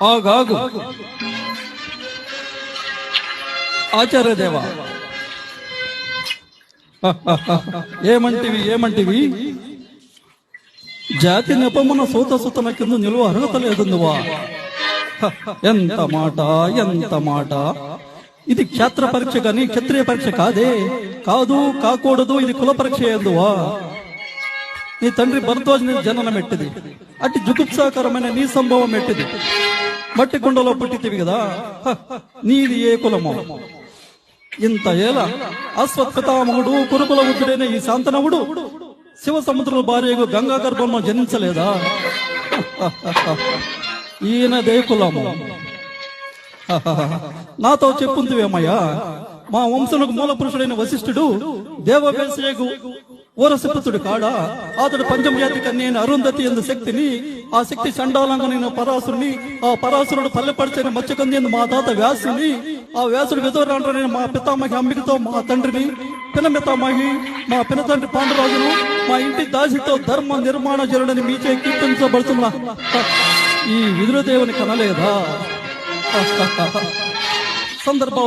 ఆగాగు ఆచార్యదేవా, ఏమంటివి జాతి నెపమున సూత సుతన కింద నిలువ అర్హత లేదు నువ్వా? ఎంత మాట! ఇది క్షేత్ర పరీక్ష కానీ క్షత్రియ పరీక్ష కాదు, కాకూడదు. ఇది కుల పరీక్ష ఎందువా? నీ తండ్రి భరద్వాజ జననం ఎట్టిది, అట్టి జుగుప్సాకరమైన నీ సంభవం ఎట్టిది. మట్టి కుండలో పుట్టితివి కదా, నీది ఏ కులమో? ఇంత ఏల అశ్వత్థామహుడు కురుకుల ఉద్దుడైన ఈ శాంతనవుడు శివ సముద్ర భార్యకు గంగా గర్భంలో జనించలేదా? ఈయన దే కులము. నాతో చెప్పుందివేమయ్యా, మా వంశమునకు మూల పురుషుడైన వశిష్ఠుడు దేవవేశయకు ఓరసిపుత్రుడు కాడా? అతడు పంచమజాతి కన్యైన అరుంధతి ఎందు శక్తిని, ఆ శక్తి చండాలంగనైన పరాసురుని, ఆ పరాసురుడు పల్లెపడిచిన మత్స్యకంది మా తాత వ్యాసుని, ఆ వ్యాసుడు విధవరాండ్రనైన మా పితామహి అంబికతో మా తండ్రిని, పినమితామహి మా పినతండ్రి పాండురాజును, మా ఇంటి దాసితో ధర్మ నిర్మాణ జరుడని మీచే కీర్తించబడుతున్నా ఈ విదురదేవుని కనలేదా? సందర్భ